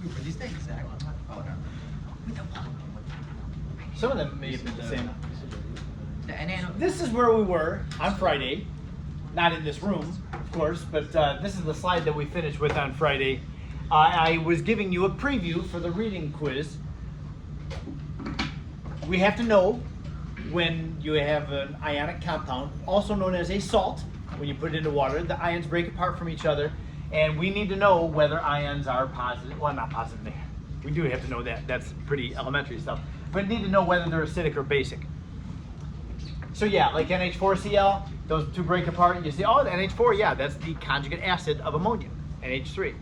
For these things, Zach. Oh, no. Some of them may have been the same. And then, This is where we were on Friday. Not in this room, of course, but this is the slide that we finished with on Friday. I was giving you a preview for the reading quiz. We have to know when you have an ionic compound, also known as a salt. When you put it into water, the ions break apart from each other, and we need to know whether ions are positive. Well, not positive. We do have to know that. That's pretty elementary stuff. But we need to know whether they're acidic or basic. So yeah, like NH4Cl, those two break apart. You see, oh, the NH4, yeah, that's the conjugate acid of ammonia, NH3.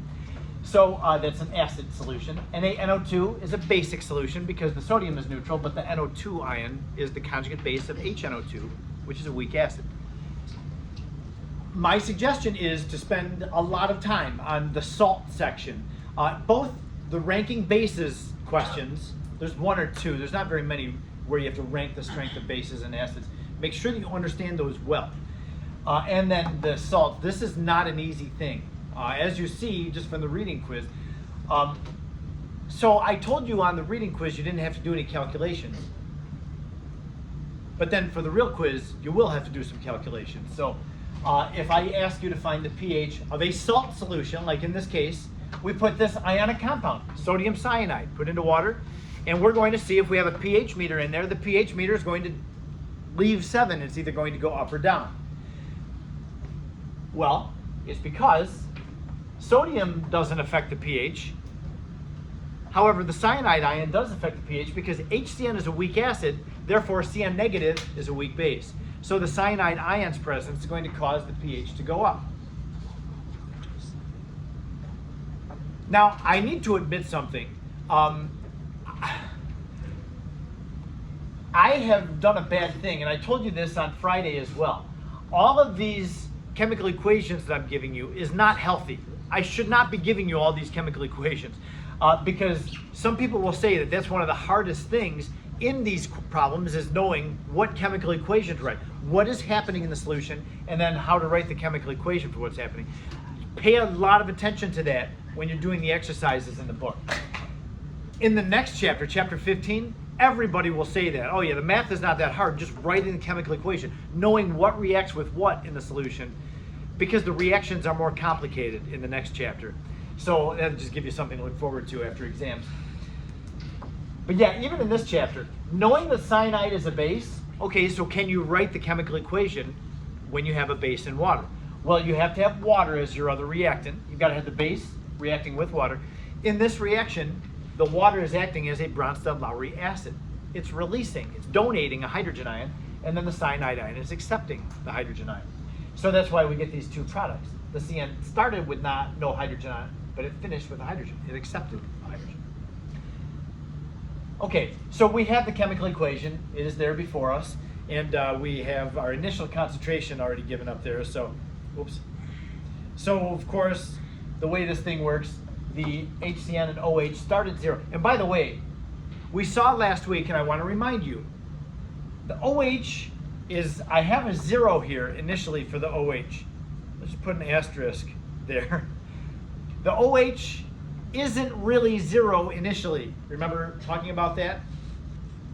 So that's an acid solution. NaNO2 is a basic solution because the sodium is neutral, but the NO2 ion is the conjugate base of HNO2, which is a weak acid. My suggestion is to spend a lot of time on the salt section. Both the ranking bases questions, there's one or two, there's not very many where you have to rank the strength of bases and acids. Make sure that you understand those well. And then the salt, this is not an easy thing. As you see, just from the reading quiz. So I told you on the reading quiz you didn't have to do any calculations. But then for the real quiz, you will have to do some calculations. So if I ask you to find the pH of a salt solution, like in this case, we put this ionic compound, sodium cyanide, put into water, and we're going to see if we have a pH meter in there. The pH meter is going to leave 7. It's either going to go up or down. Well, it's because sodium doesn't affect the pH. However, the cyanide ion does affect the pH because HCN is a weak acid, therefore CN negative is a weak base. So the cyanide ion's presence is going to cause the pH to go up. Now, I need to admit something. I have done a bad thing, and I told you this on Friday as well. All of these chemical equations that I'm giving you is not healthy. I should not be giving you all these chemical equations because some people will say that that's one of the hardest things in these problems is knowing what chemical equation to write, what is happening in the solution, and then how to write the chemical equation for what's happening. Pay a lot of attention to that when you're doing the exercises in the book. In the next chapter, chapter 15, everybody will say that. Oh yeah, the math is not that hard, just writing the chemical equation, knowing what reacts with what in the solution, because the reactions are more complicated in the next chapter. So that'll just give you something to look forward to after exams. But yeah, even in this chapter, knowing that cyanide is a base, okay, so can you write the chemical equation when you have a base in water? Well, you have to have water as your other reactant. You've got to have the base reacting with water. In this reaction, the water is acting as a Bronsted-Lowry acid. It's releasing, it's donating a hydrogen ion, and then the cyanide ion is accepting the hydrogen ion. So that's why we get these two products. The CN started with no hydrogen ion, but it finished with a hydrogen. It accepted a hydrogen. Okay, so we have the chemical equation. It is there before us, and we have our initial concentration already given up there. So, oops. So of course, the way this thing works, the HCN and OH start at 0. And by the way, we saw last week, and I want to remind you, the OH is, I have a 0 here initially for the OH. Let's just put an asterisk there. The OH isn't really 0 initially. Remember talking about that?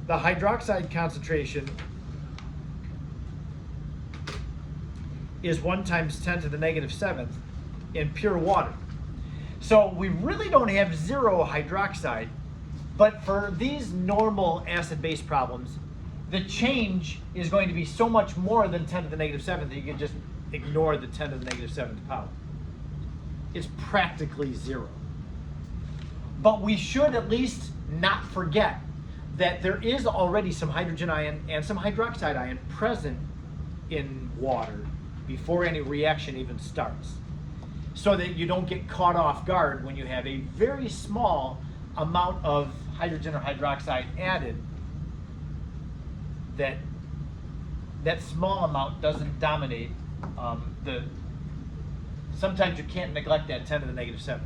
The hydroxide concentration is 1 times 10 to the negative 7th in pure water. So we really don't have 0 hydroxide, but for these normal acid-base problems, the change is going to be so much more than 10 to the negative 7th that you can just ignore the 10 to the negative 7th power. It's practically 0. But we should at least not forget that there is already some hydrogen ion and some hydroxide ion present in water before any reaction even starts, so that you don't get caught off guard when you have a very small amount of hydrogen or hydroxide added, that small amount doesn't dominate sometimes you can't neglect that 10 to the negative 7th.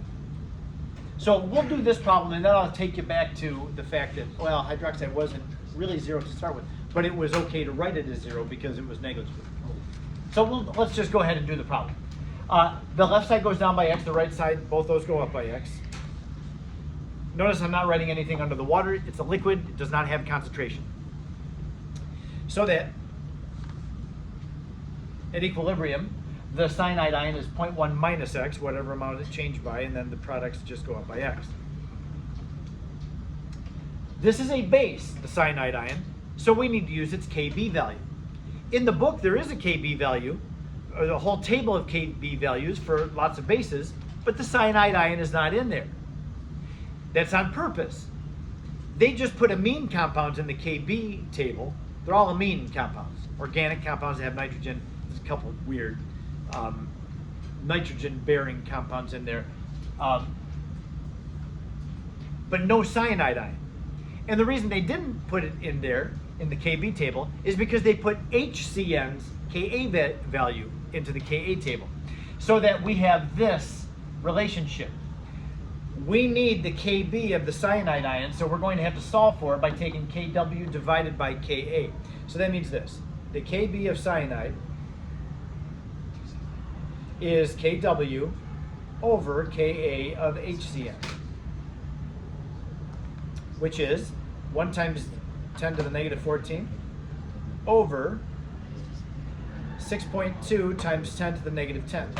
So we'll do this problem, and then I'll take you back to the fact that, well, hydroxide wasn't really 0 to start with, but it was okay to write it as 0 because it was negligible. So let's just go ahead and do the problem. The left side goes down by x, the right side, both those go up by x. Notice I'm not writing anything under the water. It's a liquid. It does not have concentration. So that at equilibrium, the cyanide ion is 0.1 minus X, whatever amount it changed by, and then the products just go up by X. This is a base, the cyanide ion, so we need to use its Kb value. In the book, there is a Kb value, or a whole table of Kb values for lots of bases, but the cyanide ion is not in there. That's on purpose. They just put amine compounds in the Kb table. They're all amine compounds, organic compounds that have nitrogen. There's a couple of weird nitrogen-bearing compounds in there, but no cyanide ion. And the reason they didn't put it in there in the Kb table is because they put HCn's Ka value into the Ka table, so that we have this relationship. We need the Kb of the cyanide ion, so we're going to have to solve for it by taking Kw divided by Ka. So that means this: the Kb of cyanide is Kw over Ka of HCn, which is 1 times 10 to the negative 14 over 6.2 times 10 to the negative 10.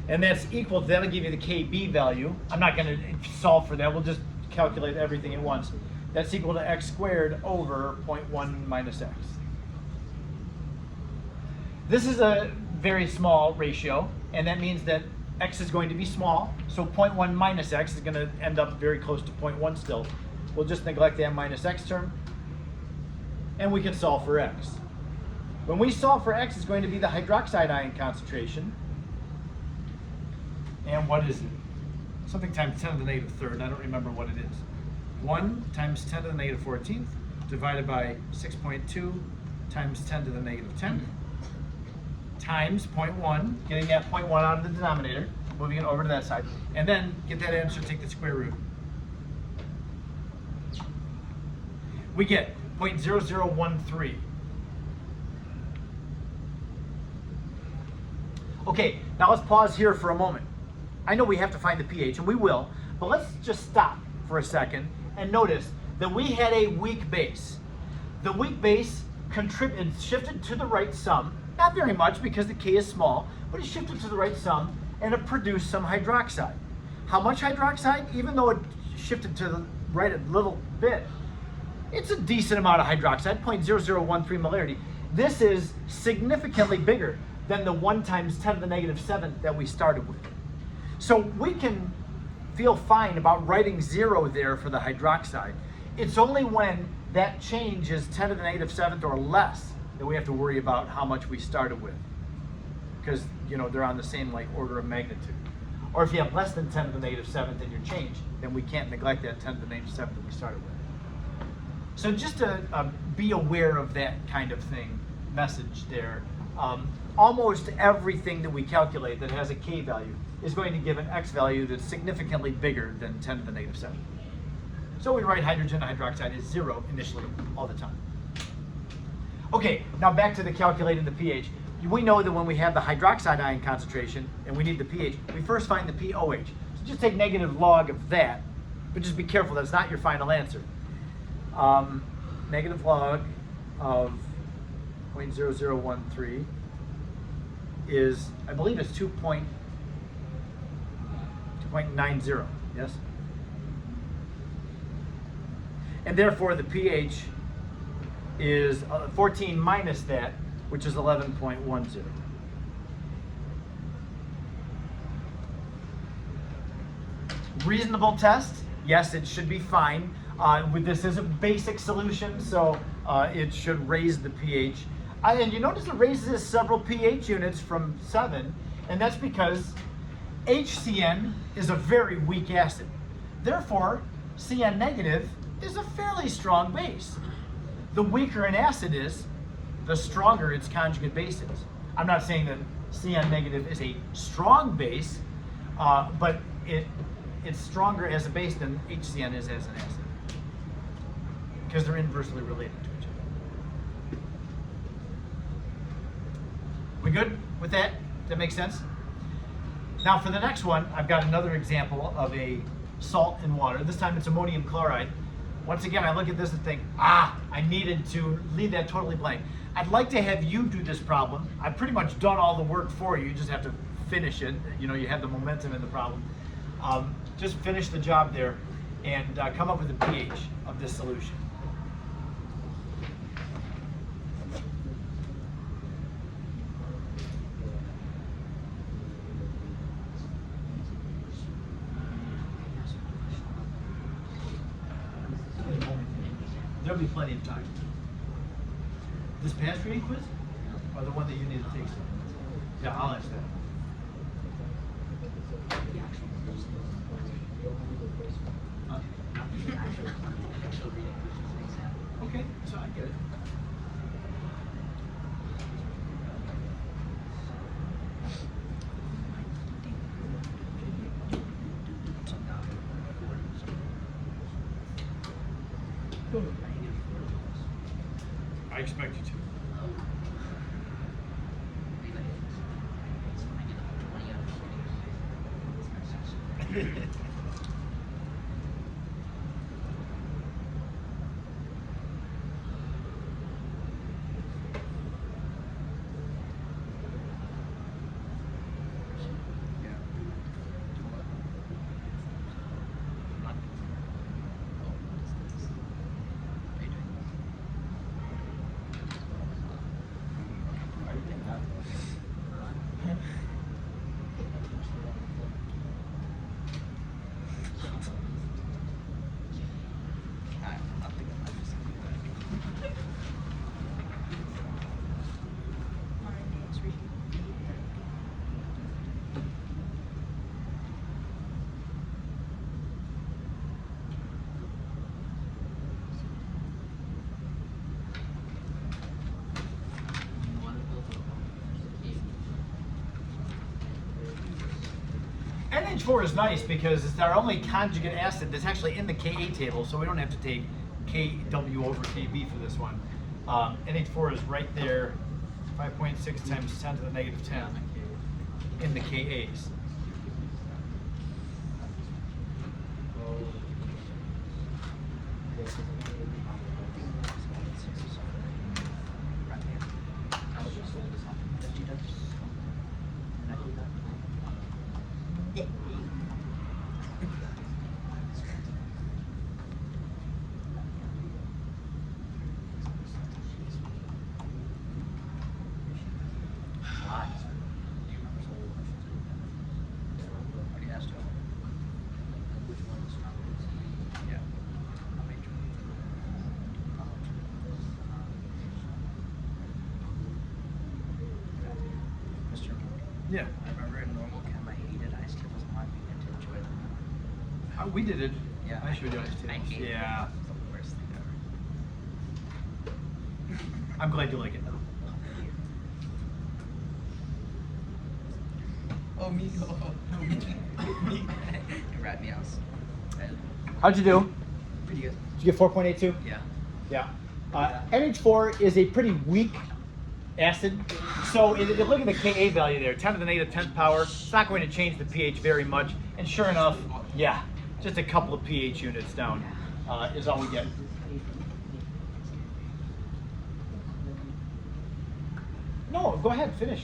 And that's equal, that'll give you the Kb value. I'm not going to solve for that. We'll just calculate everything at once. That's equal to x squared over 0.1 minus x. This is a very small ratio, and that means that x is going to be small. So 0.1 minus x is going to end up very close to 0.1 still. We'll just neglect that minus x term, and we can solve for x. When we solve for x, it's going to be the hydroxide ion concentration. And what is it? Something times 10 to the negative third. I don't remember what it is. 1 times 10 to the negative 14th divided by 6.2 times 10 to the negative 10th times 0.1, getting that 0.1 out of the denominator, moving it over to that side, and then get that answer, take the square root. We get 0.0013. Okay, now let's pause here for a moment. I know we have to find the pH, and we will, but let's just stop for a second and notice that we had a weak base. The weak base shifted to the right some, not very much because the K is small, but it shifted to the right some, and it produced some hydroxide. How much hydroxide? Even though it shifted to the right a little bit, it's a decent amount of hydroxide, 0.0013 molarity. This is significantly bigger than the 1 times 10 to the negative 7 that we started with. So we can feel fine about writing 0 there for the hydroxide. It's only when that change is 10 to the negative 7th or less that we have to worry about how much we started with, because they're on the same order of magnitude. Or if you have less than 10 to the negative 7th in your change, then we can't neglect that 10 to the negative 7th that we started with. So just to be aware of that kind of thing, message there. Almost everything that we calculate that has a K value is going to give an X value that's significantly bigger than 10 to the negative 7. So we write hydrogen hydroxide as 0 initially all the time. Okay, now back to the calculating the pH. We know that when we have the hydroxide ion concentration and we need the pH, we first find the pOH. So just take negative log of that, but just be careful that's not your final answer. Negative log of 0.0013 is, I believe it's 2.90, yes? And therefore the pH is 14 minus that, which is 11.10. Reasonable test? Yes, it should be fine. This is a basic solution, so it should raise the pH. And you notice it raises several pH units from 7, and that's because HCN is a very weak acid. Therefore, CN negative is a fairly strong base. The weaker an acid is, the stronger its conjugate base is. I'm not saying that CN negative is a strong base, but it's stronger as a base than HCN is as an acid, because they're inversely related to each other. We good with that? That makes sense? Now for the next one, I've got another example of a salt and water. This time it's ammonium chloride. Once again, I look at this and think, I needed to leave that totally blank. I'd like to have you do this problem. I've pretty much done all the work for you. You just have to finish it. You know, you have the momentum in the problem. Just finish the job there and come up with the pH of this solution. There'll be plenty of time. This past reading quiz? Or the one that you need to take? Yeah, I'll answer that. Okay, so I get it. I expect you to. NH4 is nice because it's our only conjugate acid that's actually in the Ka table, so we don't have to take Kw over Kb for this one. NH4 is right there, 5.6 times 10 to the negative 10 in the Kas. Yeah. I remember in normal chem I hated ice tables and I began to enjoy them. We did it. Yeah. I showed you ice I tables. hate it. Yeah. It's the worst thing ever. I'm glad you like it though. Oh, me. Oh, me. Me. It ratted me out. How'd you do? Pretty good. Did you get 4.82? Yeah. Yeah. NH4 is a pretty weak acid. So if you look at the Ka value there, 10 to the negative 10th power, it's not going to change the pH very much. And sure enough, yeah, just a couple of pH units down is all we get. No, go ahead, finish.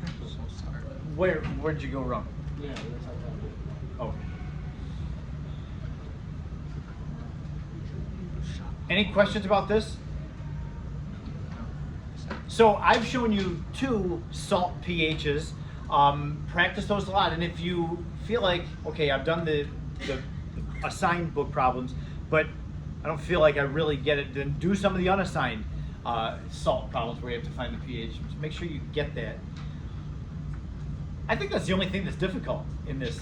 I'm so sorry. Where'd you go wrong? Yeah, that's how Oh. Any questions about this? So I've shown you 2 salt pHs. Practice those a lot, and if you feel like, okay, I've done the assigned book problems, but I don't feel like I really get it, then do some of the unassigned salt problems where you have to find the pH. Just make sure you get that. I think that's the only thing that's difficult in this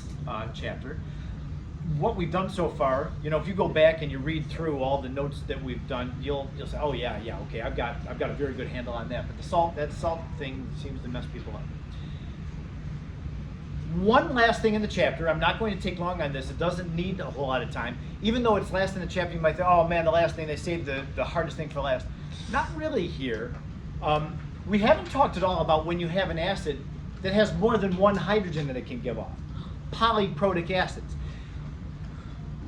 chapter. What we've done so far, you know, if you go back and you read through all the notes that we've done, you'll say, oh yeah, okay, I've got a very good handle on that. But that salt thing seems to mess people up. One last thing in the chapter, I'm not going to take long on this, it doesn't need a whole lot of time. Even though it's last in the chapter, you might think, oh man, the last thing, they saved the hardest thing for last. Not really here. We haven't talked at all about when you have an acid that has more than one hydrogen that it can give off. polyprotic acids.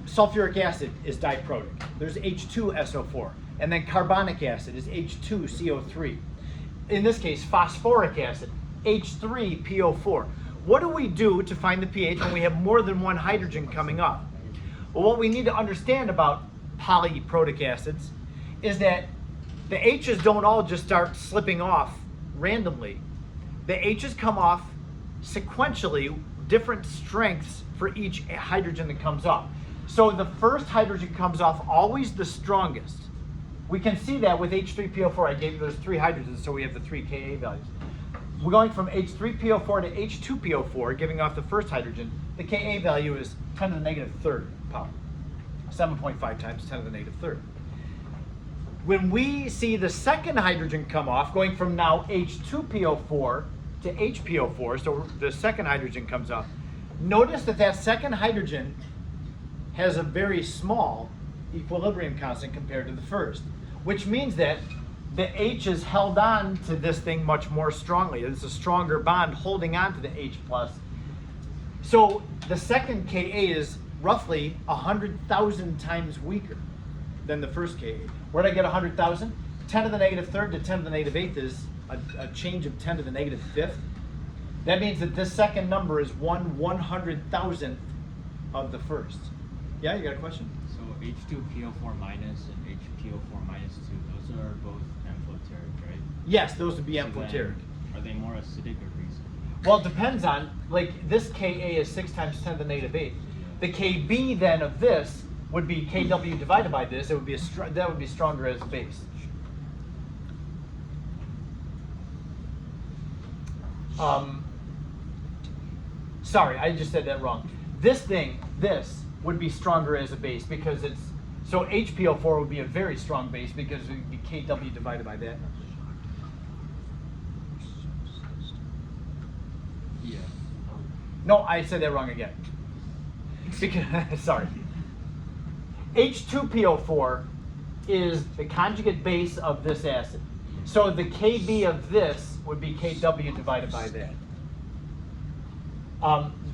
Sulfuric acid is diprotic. There's H2SO4. And then carbonic acid is H2CO3. In this case, phosphoric acid, H3PO4. What do we do to find the pH when we have more than one hydrogen coming off? Well, what we need to understand about polyprotic acids is that the H's don't all just start slipping off randomly. The H's come off sequentially, different strengths for each hydrogen that comes off. So the first hydrogen comes off always the strongest. We can see that with H3PO4. I gave you those 3 hydrogens, so we have the 3 Ka values. We're going from H3PO4 to H2PO4, giving off the first hydrogen. The Ka value is 10 to the negative third power. 7.5 times 10 to the negative third. When we see the second hydrogen come off, going from now H2PO4 to HPO4, so the second hydrogen comes off, notice that that second hydrogen has a very small equilibrium constant compared to the first, which means that the H is held on to this thing much more strongly. It's a stronger bond holding on to the H plus. So the second Ka is roughly 100,000 times weaker than the first Ka. Where did I get 100,000? 10 to the negative third to 10 to the negative eighth is a change of 10 to the negative fifth. That means that this second number is 1/100,000th of the first. Yeah, you got a question? So H2PO4 minus and HPO4 minus 2, those are both amphoteric, right? Yes, those would be So then, amphoteric. are they more acidic or basic? Well, it depends on, like this Ka is 6 times 10 to the negative 8. The Kb then of this would be Kw divided by this. It would be that would be stronger as a base. Sorry, I just said that wrong. This would be stronger as a base because it's, so HPO4 would be a very strong base because it would be Kw divided by that. Yeah. No, I said that wrong again. Because, sorry. H2PO4 is the conjugate base of this acid. So the Kb of this would be Kw divided by that.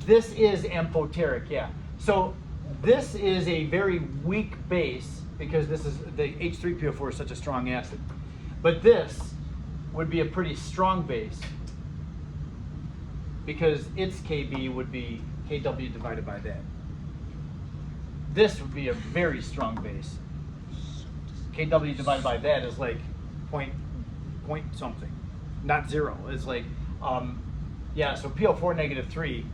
This is amphoteric, yeah. So this is a very weak base because this is the H3PO4 is such a strong acid. But this would be a pretty strong base because its Kb would be Kw divided by that. This would be a very strong base. Kw divided by that is like point something, not 0. It's like, yeah, so PO4 negative 3,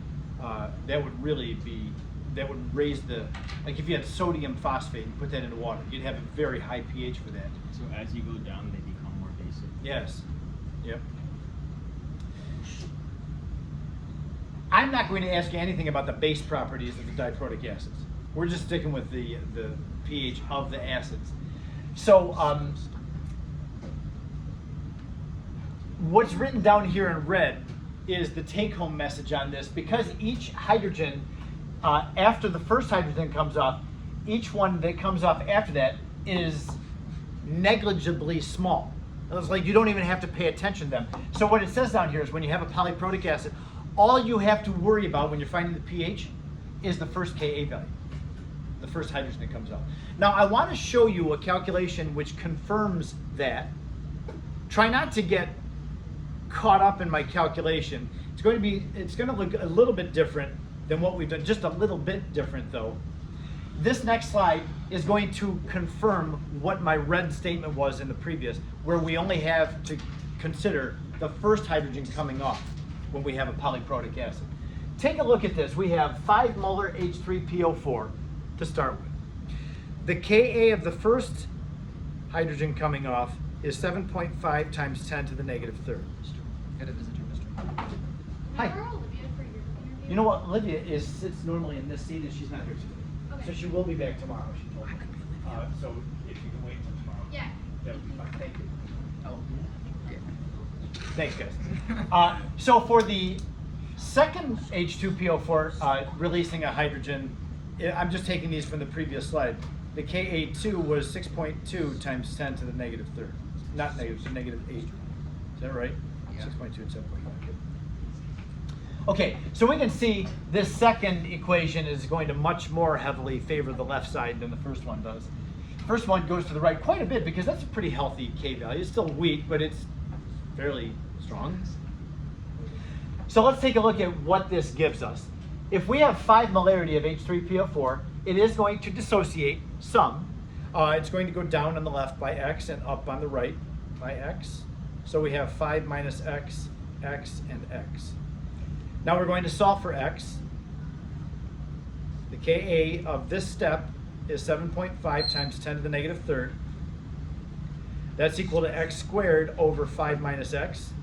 that would really be, that would raise the, like if you had sodium phosphate and put that into water, you'd have a very high pH for that. So as you go down, they become more basic. Yes. Yep. I'm not going to ask you anything about the base properties of the diprotic acids. We're just sticking with the pH of the acids. So what's written down here in red is the take-home message on this. Because each hydrogen, after the first hydrogen comes off, each one that comes off after that is negligibly small. It's like you don't even have to pay attention to them. So what it says down here is when you have a polyprotic acid, all you have to worry about when you're finding the pH is the first Ka value, the first hydrogen that comes off. Now I want to show you a calculation which confirms that. Try not to get caught up in my calculation. It's going to look a little bit different than what we've done, just a little bit different though. This next slide is going to confirm what my red statement was in the previous, where we only have to consider the first hydrogen coming off when we have a polyprotic acid. Take a look at this. We have 5 molar H3PO4 to start with. The Ka of the first hydrogen coming off is 7.5 times 10 to the negative third. Got a visitor, Mr. Hi. Where are Olivia for your interview? You know what? Olivia sits normally in this seat and she's not here today. Okay. So she will be back tomorrow, she told me. I could be Olivia. So if you can wait until tomorrow, Yeah. that would be fine. Thank you. Oh, yeah. Thanks, guys. So for the second H2PO4 releasing a hydrogen, I'm just taking these from the previous slide. The Ka2 was 6.2 times 10 to the negative third. Not negative, so negative 8. Is that right? Yeah. 6.2 and 7.5. Okay, so we can see this second equation is going to much more heavily favor the left side than the first one does. First one goes to the right quite a bit because that's a pretty healthy K value. It's still weak, but it's fairly strong. So let's take a look at what this gives us. If we have 5 molarity of H3PO4, it is going to dissociate some. It's going to go down on the left by X and up on the right by X. So we have 5 minus X, X, and X. Now we're going to solve for X. The Ka of this step is 7.5 times 10 to the negative third. That's equal to X squared over 5 minus X.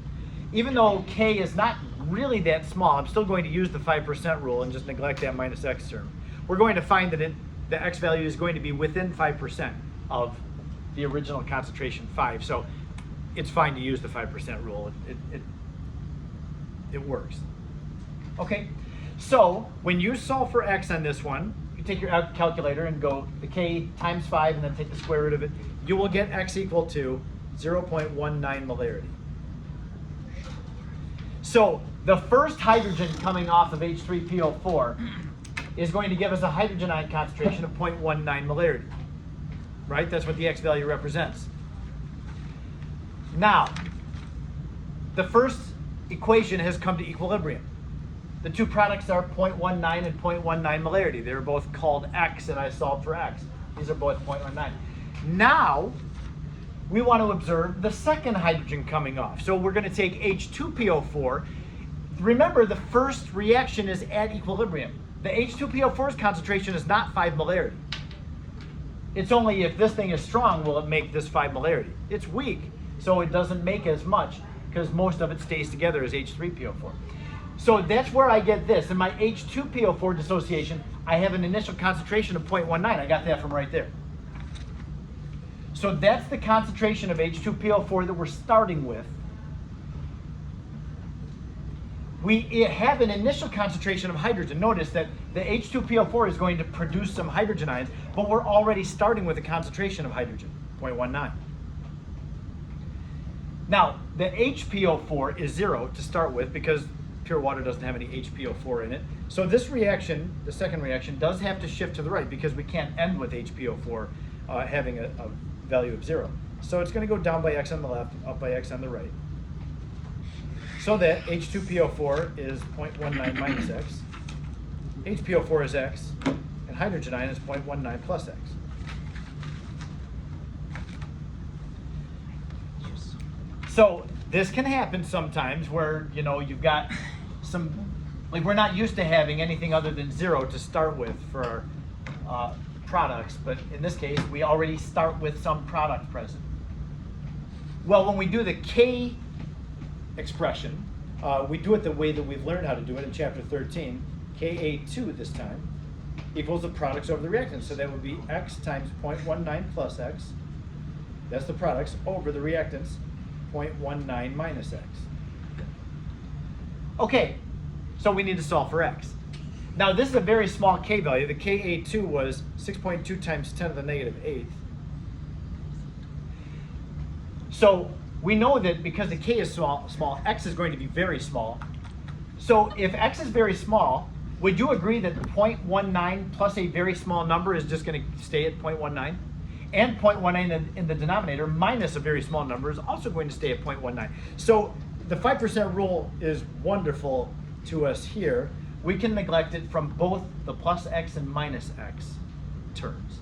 Even though K is not really that small, I'm still going to use the 5% rule and just neglect that minus X term. We're going to find that the X value is going to be within 5% of the original concentration 5. So it's fine to use the 5% rule. It works. Okay, so when you solve for X on this one, you take your calculator and go the K times 5 and then take the square root of it, you will get X equal to 0.19 molarity. So the first hydrogen coming off of H3PO4 is going to give us a hydrogen ion concentration of 0.19 molarity, right? That's what the X value represents. Now, the first equation has come to equilibrium. The two products are 0.19 and 0.19 molarity. They're both called X, and I solved for X. These are both 0.19. Now, we want to observe the second hydrogen coming off. So we're going to take H2PO4. Remember, the first reaction is at equilibrium. The H2PO4's concentration is not 5 molarity. It's only if this thing is strong will it make this 5 molarity. It's weak, so it doesn't make as much because most of it stays together as H3PO4. So that's where I get this. In my H2PO4 dissociation, I have an initial concentration of 0.19. I got that from right there. So that's the concentration of H2PO4 that we're starting with. We have an initial concentration of hydrogen. Notice that the H2PO4 is going to produce some hydrogen ions, but we're already starting with a concentration of hydrogen, 0.19. Now, the HPO4 is 0 to start with because pure water doesn't have any HPO4 in it. So this reaction, the second reaction, does have to shift to the right because we can't end with HPO4 having a value of 0. So it's going to go down by X on the left, up by X on the right. So that H2PO4 is 0.19 minus X, HPO4 is X, and hydrogen ion is 0.19 plus X. So this can happen sometimes where, you know, you've got some, like we're not used to having anything other than 0 to start with for our products, but in this case, we already start with some product present. Well, when we do the K expression, we do it the way that we've learned how to do it in chapter 13, Ka2 this time, equals the products over the reactants. So that would be X times 0.19 plus X, that's the products, over the reactants, 0.19 minus X. Okay, so we need to solve for X. Now this is a very small K value. The Ka2 was 6.2 times 10 to the negative 8th. So we know that because the K is small, X is going to be very small. So if X is very small, would you agree that 0.19 plus a very small number is just going to stay at 0.19? And 0.19 in the denominator minus a very small number is also going to stay at 0.19. So the 5% rule is wonderful to us here. We can neglect it from both the plus X and minus X terms.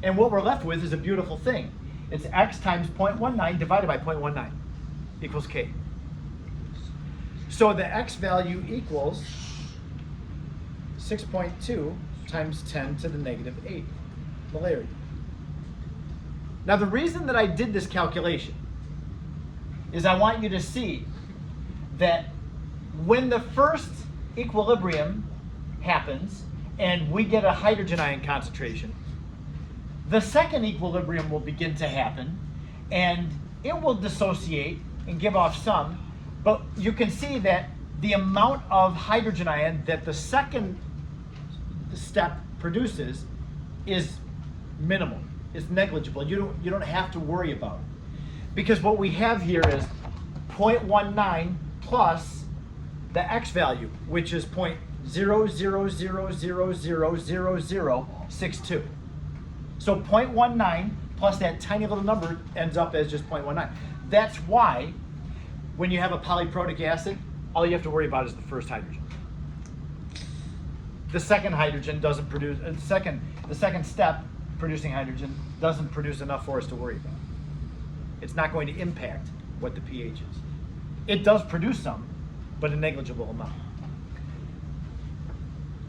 And what we're left with is a beautiful thing. It's X times 0.19 divided by 0.19 equals K. So the X value equals 6.2 times 10 to the negative 8 molarity. Now the reason that I did this calculation is I want you to see that when the first equilibrium happens and we get a hydrogen ion concentration, the second equilibrium will begin to happen and it will dissociate and give off some, but you can see that the amount of hydrogen ion that the second step produces is minimal. It's negligible. You don't have to worry about it. Because what we have here is 0.19 plus the X value, which is 0.00000062. So 0.19 plus that tiny little number ends up as just 0.19. That's why when you have a polyprotic acid, all you have to worry about is the first hydrogen. The second hydrogen doesn't produce, the second step, producing hydrogen, doesn't produce enough for us to worry about. It's not going to impact what the pH is. It does produce some, but a negligible amount.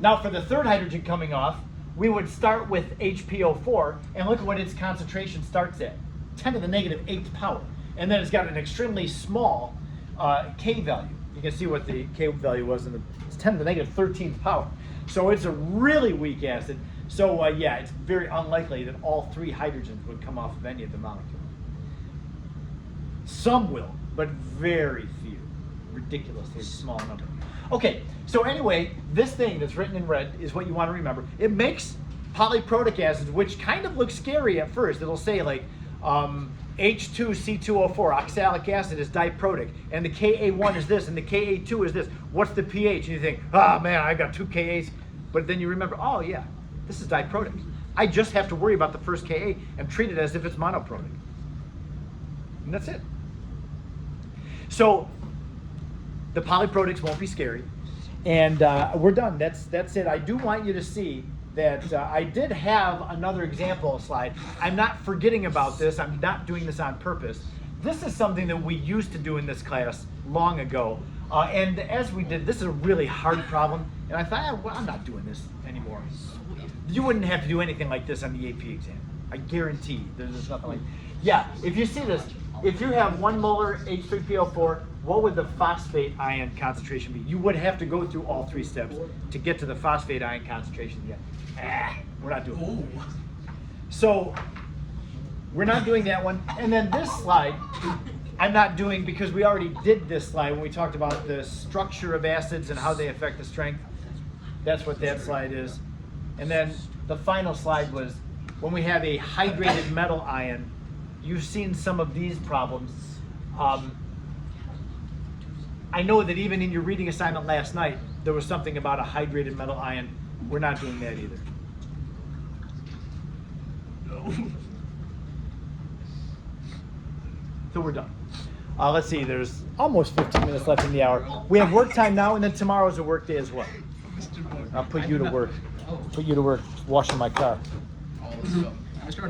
Now for the third hydrogen coming off, we would start with HPO4, and look at what its concentration starts at, 10 to the negative 8th power. And then it's got an extremely small K value. You can see what the K value was, it's 10 to the negative 13th power. So it's a really weak acid. So yeah, it's very unlikely that all 3 hydrogens would come off of any of the molecules. Some will, but very few. Ridiculously small number. Okay, so anyway, this thing that's written in red is what you want to remember. It makes polyprotic acids, which kind of looks scary at first. It'll say like H2C2O4, oxalic acid is diprotic, and the Ka1 is this, and the Ka2 is this. What's the pH? And you think, oh man, I got 2 Kas. But then you remember, oh yeah, this is diprotic. I just have to worry about the first Ka and treat it as if it's monoprotic. And that's it. So the polyprotics won't be scary. And we're done. That's it. I do want you to see that I did have another example slide. I'm not forgetting about this. I'm not doing this on purpose. This is something that we used to do in this class long ago. And as we did, this is a really hard problem. And I thought, well, I'm not doing this anymore. You wouldn't have to do anything like this on the AP exam. I guarantee there's nothing like. Yeah, if you see this, if you have 1 molar H3PO4, what would the phosphate ion concentration be? You would have to go through all 3 steps to get to the phosphate ion concentration again. We're not doing that. So we're not doing that one. And then this slide, I'm not doing because we already did this slide when we talked about the structure of acids and how they affect the strength. That's what that slide is. And then the final slide was when we have a hydrated metal ion. You've seen some of these problems. I know that even in your reading assignment last night, there was something about a hydrated metal ion. We're not doing that either. So we're done. Let's see, there's almost 15 minutes left in the hour. We have work time now, and then tomorrow's a work day as well. I'll put you to work. Put you to work washing my car. Mr.